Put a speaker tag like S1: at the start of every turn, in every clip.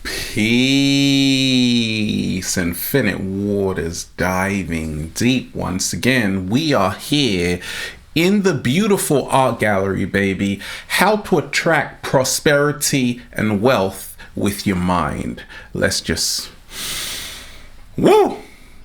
S1: Peace, infinite waters diving deep. Once again, we are here in the beautiful art gallery, baby. How to attract prosperity and wealth with your mind. Let's just, woo!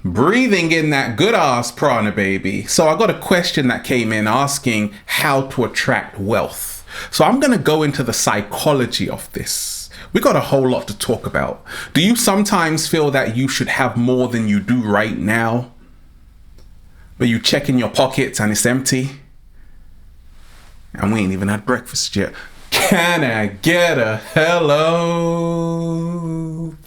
S1: Breathing in that good ass prana, baby. So I got a question that came in asking how to attract wealth. So I'm going to go into the psychology of this. We got a whole lot to talk about. Do you sometimes feel that you should have more than you do right now? But you check in your pockets and it's empty? And we ain't even had breakfast yet. Can I get a hello?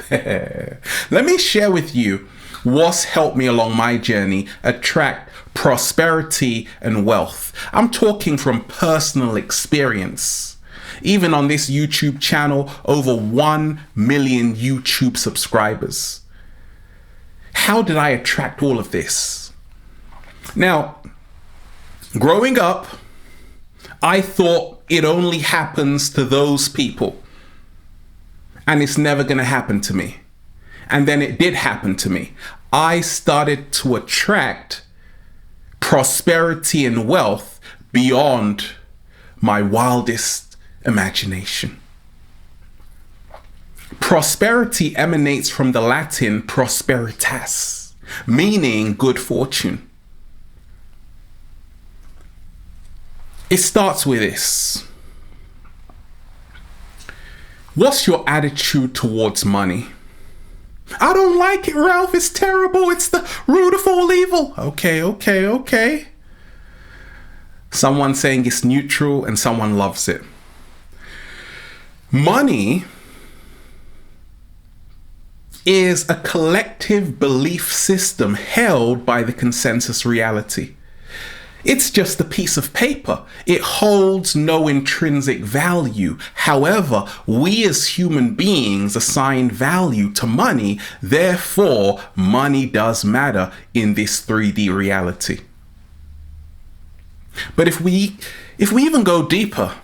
S1: Let me share with you what's helped me along my journey attract prosperity and wealth. I'm talking from personal experience. Even on this YouTube channel, over 1 million YouTube subscribers. How did I attract all of this? Now, growing up, I thought it only happens to those people. And it's never going to happen to me. And then it did happen to me. I started to attract prosperity and wealth beyond my wildest imagination. Prosperity emanates from the Latin prosperitas, meaning good fortune. It starts with this. What's your attitude towards money? I don't like it, Ralph. It's terrible. It's the root of all evil. Okay. Someone saying it's neutral and someone loves it. Money is a collective belief system held by the consensus reality. It's just a piece of paper. It holds no intrinsic value. However, we as human beings assign value to money. Therefore, money does matter in this 3D reality. But if we even go deeper,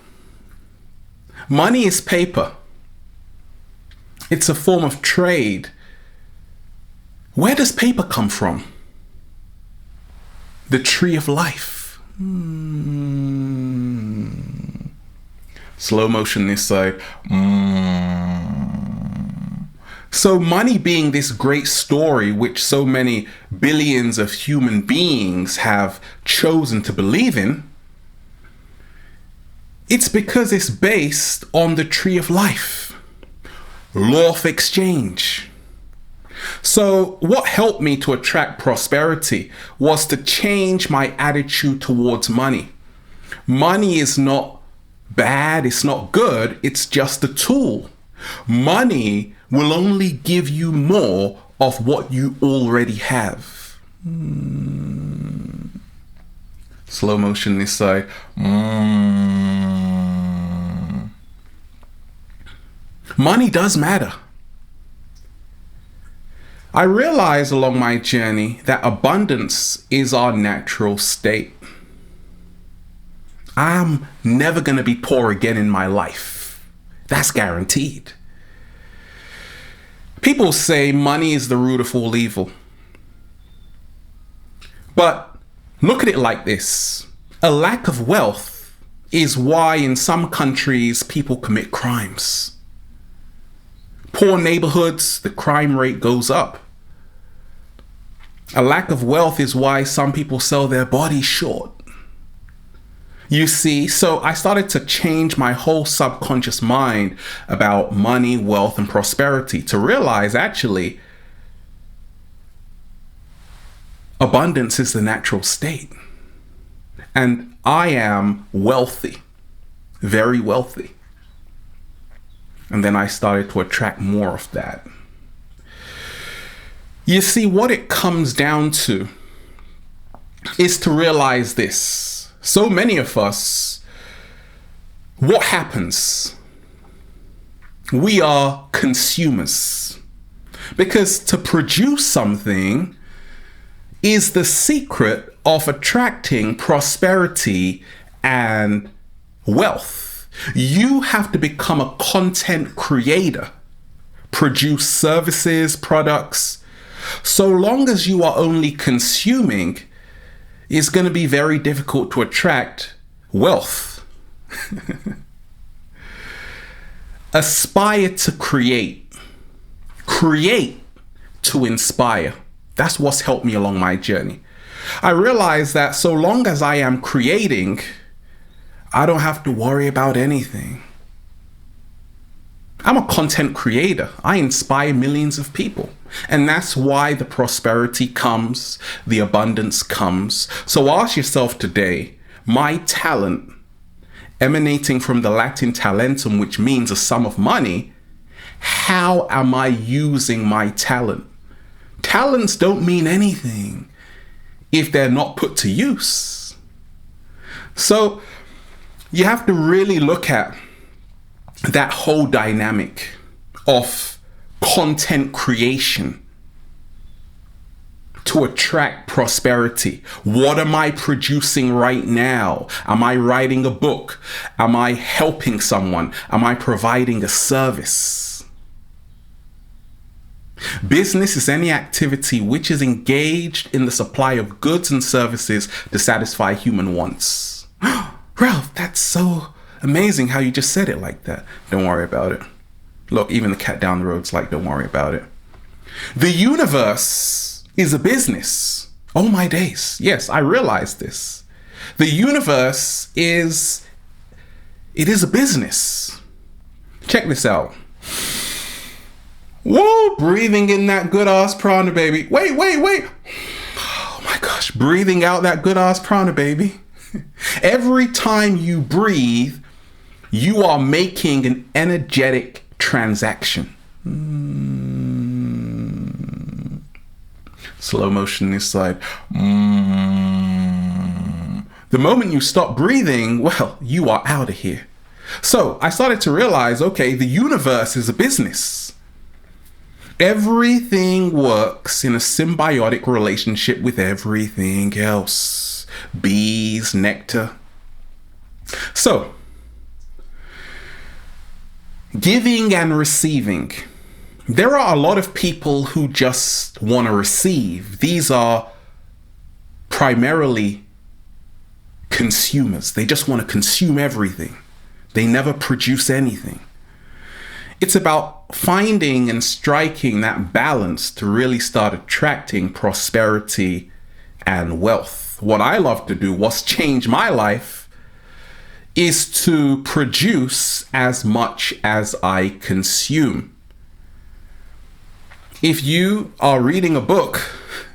S1: money is paper. It's a form of trade. Where does paper come from? The tree of life. Slow motion this side. So money being this great story which so many billions of human beings have chosen to believe in, it's because it's based on the tree of life, law of exchange. So what helped me to attract prosperity was to change my attitude towards money. Money is not bad, it's not good, it's just a tool. Money will only give you more of what you already have. Slow motion this side. Money does matter. I realized along my journey that abundance is our natural state. I'm never going to be poor again in my life. That's guaranteed. People say money is the root of all evil. But look at it like this. A lack of wealth is why in some countries people commit crimes. Poor neighborhoods, the crime rate goes up. A lack of wealth is why some people sell their bodies short. You see, so I started to change my whole subconscious mind about money, wealth, and prosperity to realize actually abundance is the natural state. And I am wealthy, very wealthy. And then I started to attract more of that. You see, what it comes down to is to realize this. So many of us, what happens? We are consumers. Because to produce something is the secret of attracting prosperity and wealth. You have to become a content creator produce services, products. So long as you are only consuming, it's going to be very difficult to attract wealth. Aspire to create. Create to inspire. That's what's helped me along my journey. I realized that so long as I am creating, I don't have to worry about anything. I'm a content creator. I inspire millions of people. And that's why the prosperity comes, the abundance comes. So ask yourself today, my talent, emanating from the Latin talentum, which means a sum of money, how am I using my talent? Talents don't mean anything if they're not put to use. So you have to really look at that whole dynamic of content creation to attract prosperity. What am I producing right now? Am I writing a book? Am I helping someone? Am I providing a service? Business is any activity which is engaged in the supply of goods and services to satisfy human wants. Ralph, that's so amazing how you just said it like that. Don't worry about it. Look, even the cat down the road's like, don't worry about it. The universe is a business. Oh my days. Yes, I realized this. The universe is a business. Check this out. Whoa, breathing in that good ass prana, baby. Wait. Oh my gosh, breathing out that good ass prana, baby. Every time you breathe, you are making an energetic transaction. Slow motion this side. The moment you stop breathing, well, you are out of here. So I started to realize, okay, the universe is a business. Everything works in a symbiotic relationship with everything else. Bees, nectar. So, giving and receiving. There are a lot of people who just want to receive. These are primarily consumers. They just want to consume everything. They never produce anything. It's about finding and striking that balance to really start attracting prosperity and wealth. What I love to do, what's changed my life, is to produce as much as I consume. If you are reading a book,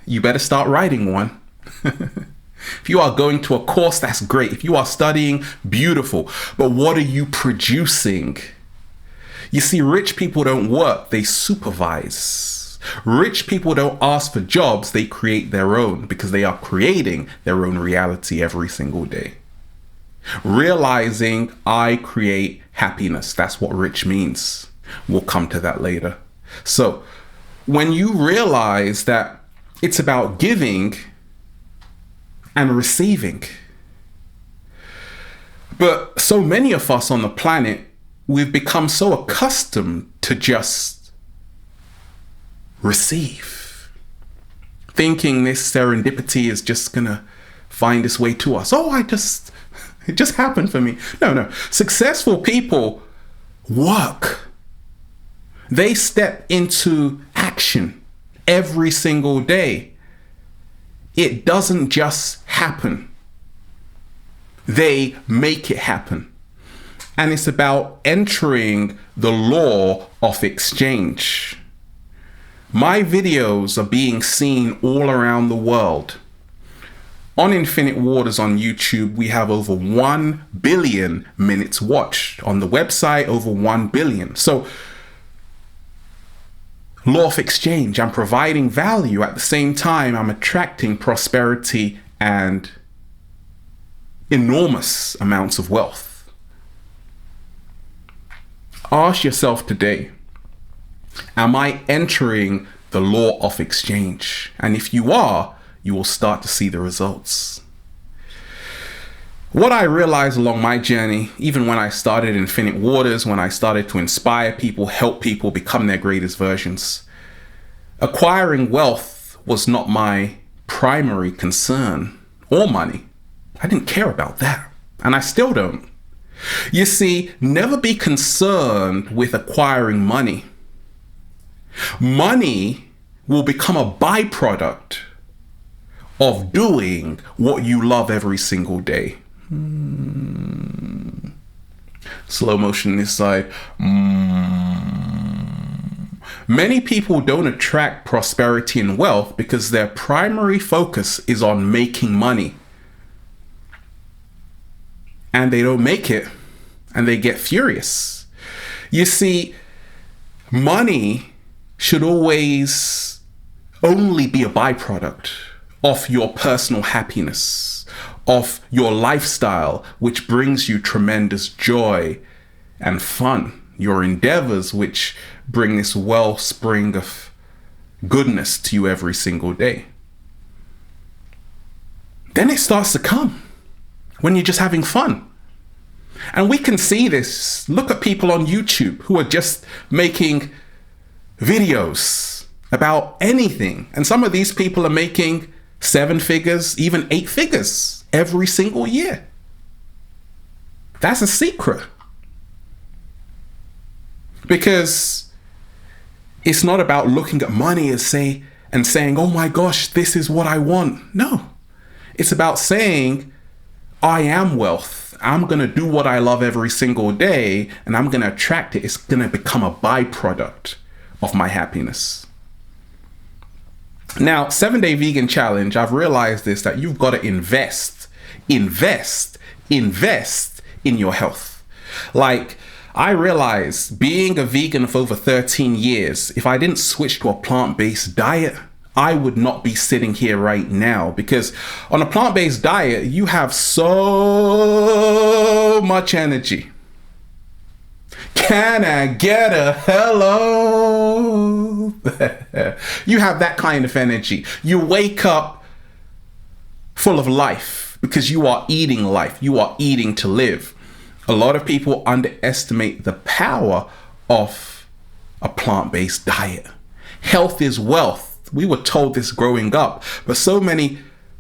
S1: you better start writing one. If you are going to a course, that's great. If you are studying, beautiful. But what are you producing? You see, rich people don't work, they supervise. Rich people don't ask for jobs, they create their own because they are creating their own reality every single day. Realizing I create happiness, that's what rich means. We'll come to that later. So when you realize that it's about giving and receiving, but so many of us on the planet, we've become so accustomed to just receive, thinking this serendipity is just gonna find its way to us. Oh, it just happened for me. No. Successful people work. They step into action every single day. It doesn't just happen. They make it happen. And it's about entering the law of exchange. My videos are being seen all around the world. On Infinite Waters on YouTube, we have over 1 billion minutes watched. On the website, over 1 billion. So, law of exchange, I'm providing value. At the same time, I'm attracting prosperity and enormous amounts of wealth. Ask yourself today, am I entering the law of exchange? And if you are, you will start to see the results. What I realized along my journey, even when I started Infinite Waters, when I started to inspire people, help people become their greatest versions, acquiring wealth was not my primary concern, or money. I didn't care about that, and I still don't. You see, never be concerned with acquiring money. Money will become a byproduct of doing what you love every single day. Slow motion this side. Many people don't attract prosperity and wealth because their primary focus is on making money. And they don't make it, and they get furious. You see, money should always only be a byproduct of your personal happiness, of your lifestyle, which brings you tremendous joy and fun, your endeavors, which bring this wellspring of goodness to you every single day. Then it starts to come when you're just having fun. And we can see this. Look at people on YouTube who are just making videos about anything. And some of these people are making 7 figures, even 8 figures every single year. That's a secret. Because it's not about looking at money and saying, oh my gosh, this is what I want. No, it's about saying, I am wealth. I'm going to do what I love every single day, and I'm going to attract it. It's going to become a byproduct of my happiness. Now, 7-Day Vegan Challenge, I've realized this, that you've got to invest in your health. Like, I realized being a vegan for over 13 years, if I didn't switch to a plant-based diet, I would not be sitting here right now, because on a plant-based diet, you have so much energy. Can I get a hello? You have that kind of energy. You wake up full of life because you are eating life. You are eating to live. A lot of people underestimate the power of a plant-based diet. Health is wealth. We were told this growing up, but so many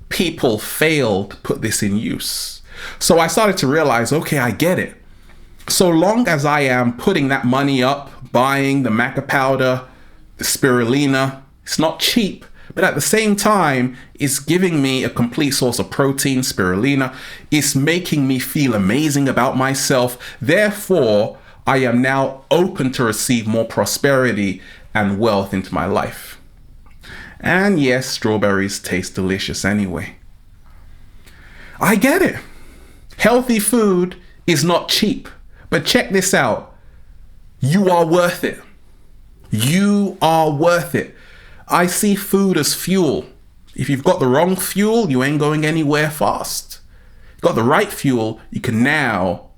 S1: people failed to put this in use. So I started to realize, okay, I get it. So long as I am putting that money up, buying the maca powder, the spirulina, it's not cheap, but at the same time, it's giving me a complete source of protein, spirulina. It's making me feel amazing about myself. Therefore, I am now open to receive more prosperity and wealth into my life. And yes, strawberries taste delicious anyway. I get it. Healthy food is not cheap. But check this out. You are worth it. You are worth it. I see food as fuel. If you've got the wrong fuel, you ain't going anywhere fast. You've got the right fuel, you can now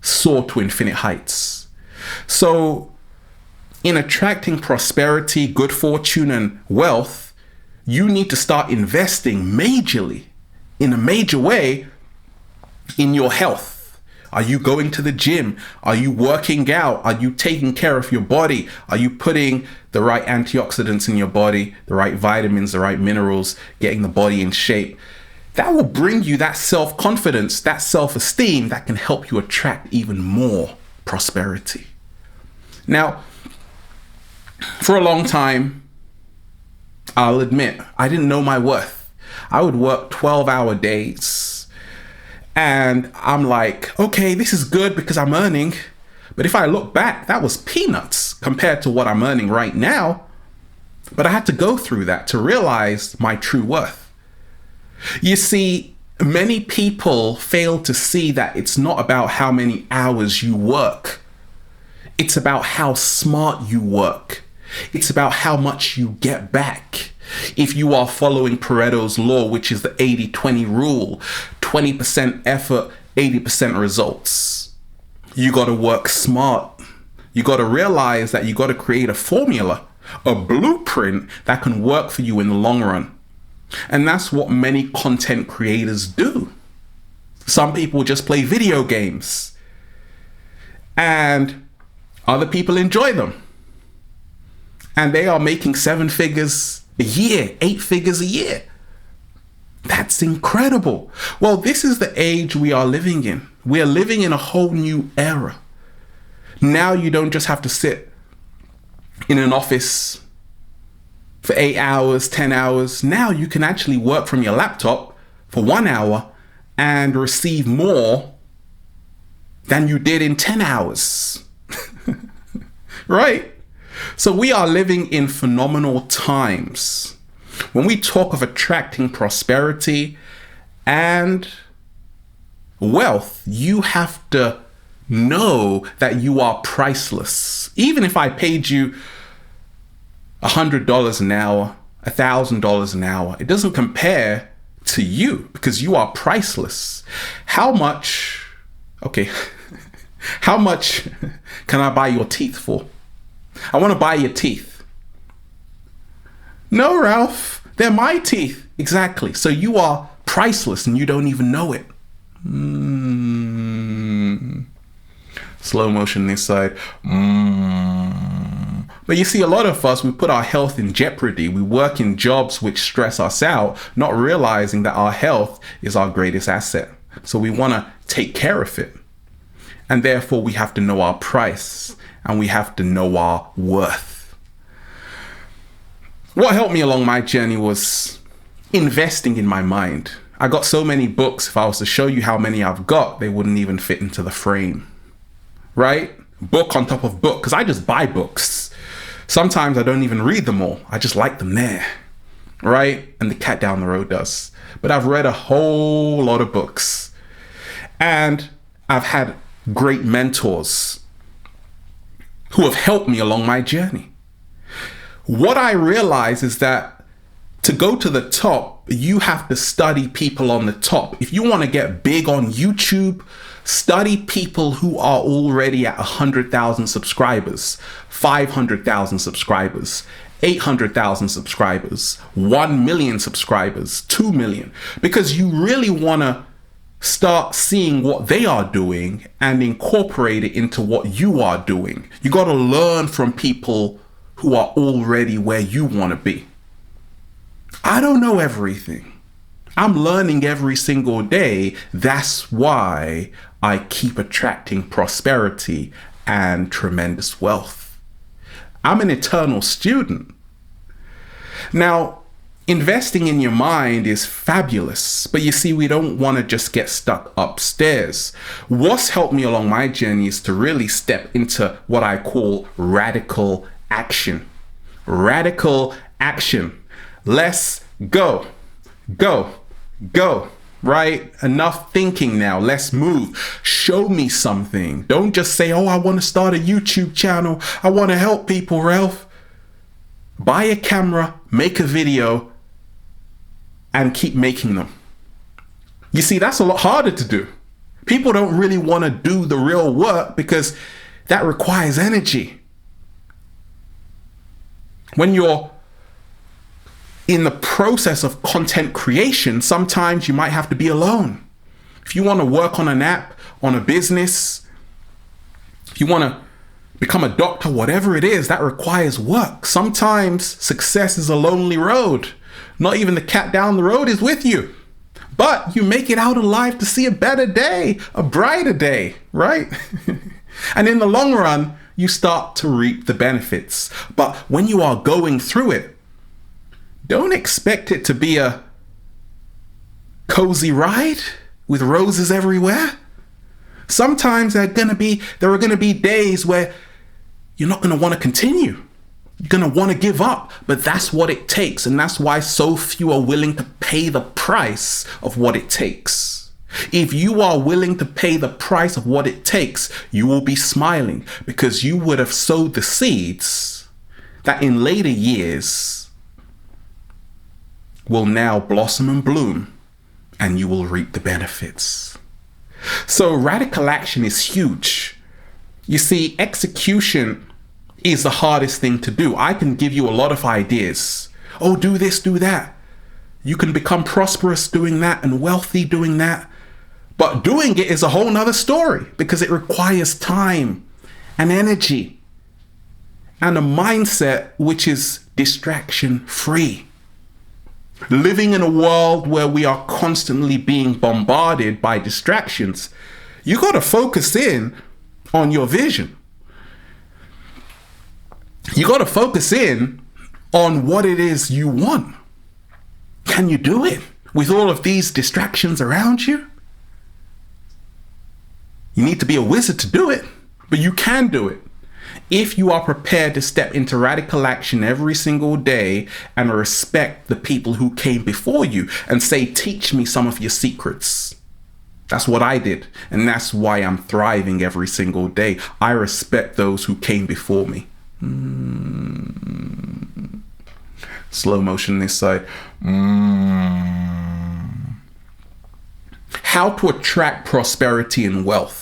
S1: soar to infinite heights. So, in attracting prosperity, good fortune, and wealth, you need to start investing majorly, in a major way, in your health. Are you going to the gym? Are you working out? Are you taking care of your body? Are you putting the right antioxidants in your body, the right vitamins, the right minerals, getting the body in shape? That will bring you that self-confidence, that self-esteem that can help you attract even more prosperity. Now, for a long time, I'll admit, I didn't know my worth. I would work 12-hour days. And I'm like, okay, this is good because I'm earning. But if I look back, that was peanuts compared to what I'm earning right now. But I had to go through that to realize my true worth. You see, many people fail to see that it's not about how many hours you work. It's about how smart you work. It's about how much you get back. If you are following Pareto's law, which is the 80-20 rule, 20% effort, 80% results. You got to work smart. You got to realize that you got to create a formula, a blueprint that can work for you in the long run. And that's what many content creators do. Some people just play video games. And other people enjoy them. And they are making 7 figures a year, 8 figures a year. That's incredible. Well, this is the age we are living in. We are living in a whole new era. Now you don't just have to sit in an office for 8 hours, 10 hours. Now you can actually work from your laptop for 1 hour and receive more than you did in 10 hours. Right? So we are living in phenomenal times. When we talk of attracting prosperity and wealth, you have to know that you are priceless. Even if I paid you $100 an hour, $1,000 an hour, it doesn't compare to you because you are priceless. How much can I buy your teeth for? I want to buy your teeth. No, Ralph, they're my teeth. Exactly. So you are priceless and you don't even know it. Slow motion this side. But you see, a lot of us, we put our health in jeopardy. We work in jobs which stress us out, not realizing that our health is our greatest asset. So we want to take care of it. And therefore, we have to know our price and we have to know our worth. What helped me along my journey was investing in my mind. I got so many books. If I was to show you how many I've got, they wouldn't even fit into the frame. Right? Book on top of book, because I just buy books. Sometimes I don't even read them all. I just like them there. Right? And the cat down the road does. But I've read a whole lot of books. And I've had great mentors who have helped me along my journey. What I realize is that to go to the top, you have to study people on the top. If you want to get big on YouTube, study people who are already at 100,000 subscribers, 500,000 subscribers, 800,000 subscribers, 1 million subscribers, 2 million, because you really want to start seeing what they are doing and incorporate it into what you are doing. You got to learn from people who are already where you want to be. I don't know everything. I'm learning every single day. That's why I keep attracting prosperity and tremendous wealth. I'm an eternal student. Now, investing in your mind is fabulous, but you see, we don't want to just get stuck upstairs. What's helped me along my journey is to really step into what I call radical action. Radical action. Let's go, right? Enough thinking now. Let's move. Show me something. Don't just say, oh, I want to start a YouTube channel. I want to help people, Ralph. Buy a camera, make a video, and keep making them. You see, that's a lot harder to do. People don't really want to do the real work because that requires energy. When you're in the process of content creation, sometimes you might have to be alone. If you want to work on an app, on a business, if you want to become a doctor, whatever it is, that requires work. Sometimes success is a lonely road. Not even the cat down the road is with you. But you make it out alive to see a better day, a brighter day, right? And in the long run, you start to reap the benefits. But when you are going through it, don't expect it to be a cozy ride with roses everywhere. Sometimes there are going to be days where you're not going to want to continue. You're going to want to give up, but that's what it takes. And that's why so few are willing to pay the price of what it takes. If you are willing to pay the price of what it takes, you will be smiling because you would have sowed the seeds that in later years will now blossom and bloom, and you will reap the benefits. So radical action is huge. You see, execution is the hardest thing to do. I can give you a lot of ideas. Oh, do this, do that. You can become prosperous doing that and wealthy doing that. But doing it is a whole nother story because it requires time and energy and a mindset which is distraction free. Living in a world where we are constantly being bombarded by distractions, you got to focus in on your vision. You got to focus in on what it is you want. Can you do it with all of these distractions around you? You need to be a wizard to do it, but you can do it if you are prepared to step into radical action every single day and respect the people who came before you and say, teach me some of your secrets. That's what I did, and that's why I'm thriving every single day. I respect those who came before me. Slow motion this side. How to attract prosperity and wealth.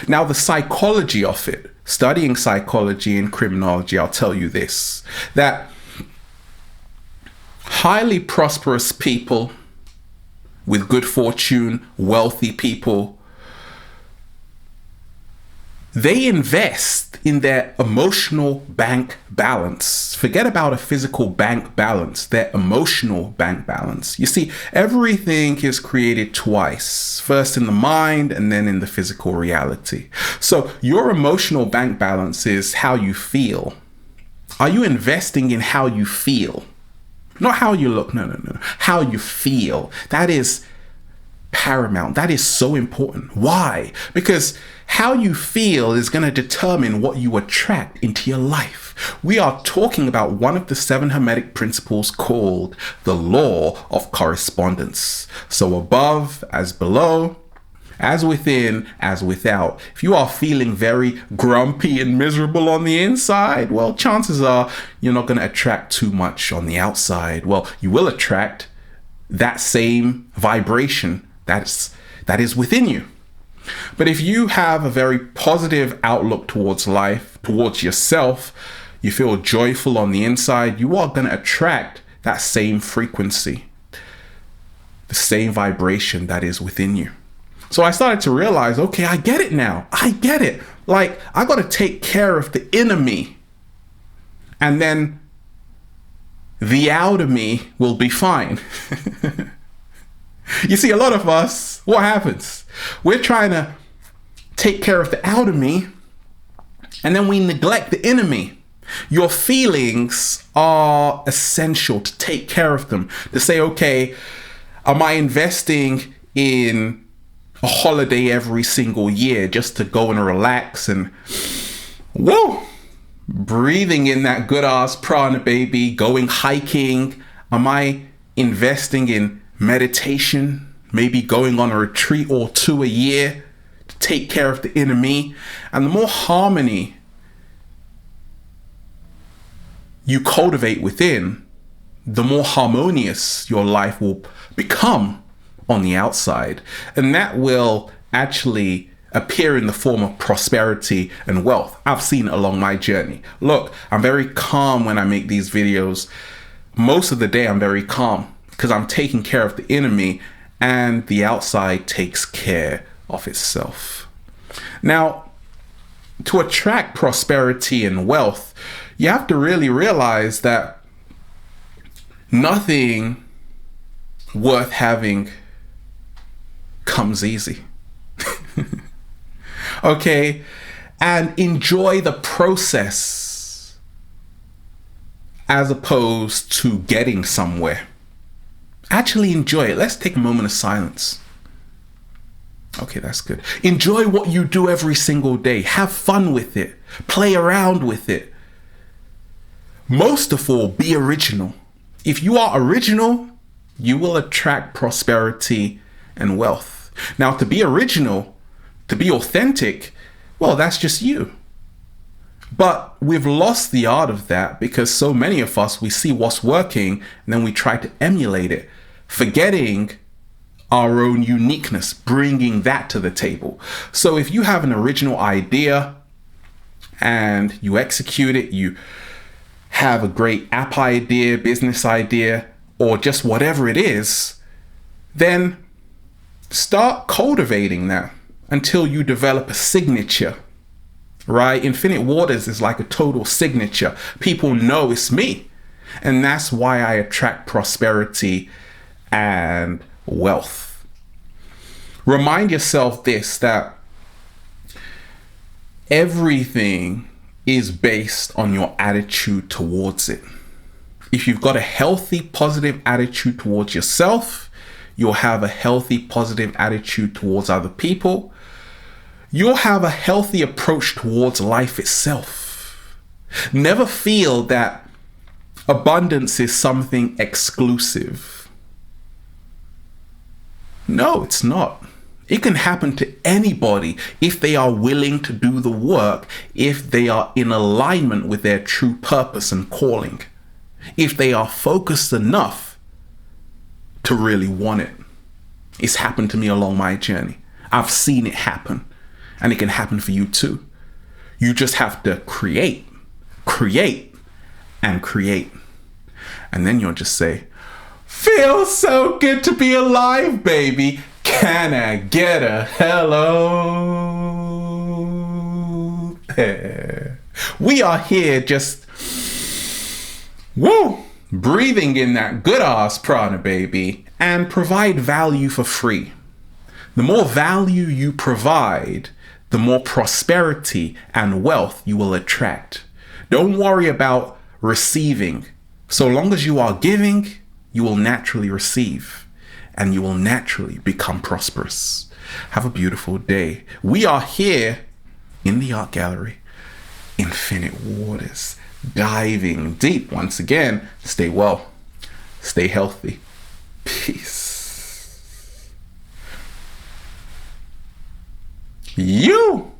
S1: Now, the psychology of it, studying psychology and criminology, I'll tell you this, that highly prosperous people with good fortune, wealthy people, they invest in their emotional bank balance. Forget about a physical bank balance, their emotional bank balance. You see, everything is created twice, first in the mind and then in the physical reality. So your emotional bank balance is how you feel. Are you investing in how you feel? Not how you look, no. How you feel. That is paramount. That is so important. Why? Because how you feel is going to determine what you attract into your life. We are talking about one of the 7 Hermetic principles called the law of correspondence. So above as below, as within as without. If you are feeling very grumpy and miserable on the inside, well, chances are you're not going to attract too much on the outside. Well, you will attract that same vibration that is within you. But if you have a very positive outlook towards life, towards yourself, you feel joyful on the inside, you are going to attract that same frequency, the same vibration that is within you. So I started to realize, okay, I get it now. I get it. Like, I got to take care of the inner me, and then the outer me will be fine. You see, a lot of us, what happens? We're trying to take care of the outer me, and then we neglect the inner me. Your feelings are essential to take care of them. To say, okay, am I investing in a holiday every single year just to go and relax and whoa, breathing in that good ass prana, baby, going hiking? Am I investing in meditation, maybe going on a retreat or 2 a year to take care of the inner me? And the more harmony you cultivate within, the more harmonious your life will become on the outside. And that will actually appear in the form of prosperity and wealth. I've seen it along my journey. Look, I'm very calm when I make these videos. Most of the day I'm very calm because I'm taking care of the inner me, and the outside takes care of itself. Now, to attract prosperity and wealth, you have to really realize that nothing worth having comes easy. Okay? And enjoy the process as opposed to getting somewhere. Actually enjoy it. Let's take a moment of silence. Okay, that's good. Enjoy what you do every single day. Have fun with it. Play around with it. Most of all, be original. If you are original, you will attract prosperity and wealth. Now, to be original, to be authentic, well, that's just you. But we've lost the art of that because so many of us, we see what's working and then we try to emulate it, forgetting our own uniqueness, bringing that to the table. So if you have an original idea and you execute it, you have a great app idea, business idea, or just whatever it is, then Start cultivating that until you develop a signature, right? Infinite Waters is like a total signature. People know it's me. And that's why I attract prosperity and wealth. Remind yourself this, that everything is based on your attitude towards it. If you've got a healthy, positive attitude towards yourself, you'll have a healthy, positive attitude towards other people. You'll have a healthy approach towards life itself. Never feel that abundance is something exclusive. No, it's not. It can happen to anybody if they are willing to do the work, if they are in alignment with their true purpose and calling, if they are focused enough to really want it. It's happened to me along my journey. I've seen it happen, and it can happen for you too. You just have to create, and create. And then you'll just say, feels so good to be alive, baby. Can I get a hello? We are here just, breathing in that good ass prana, baby, and provide value for free. The more value you provide, the more prosperity and wealth you will attract. Don't worry about receiving. So long as you are giving, you will naturally receive. And you will naturally become prosperous. Have a beautiful day. We are here in the art gallery, Infinite Waters, diving deep. Once again, stay well, stay healthy. Peace. You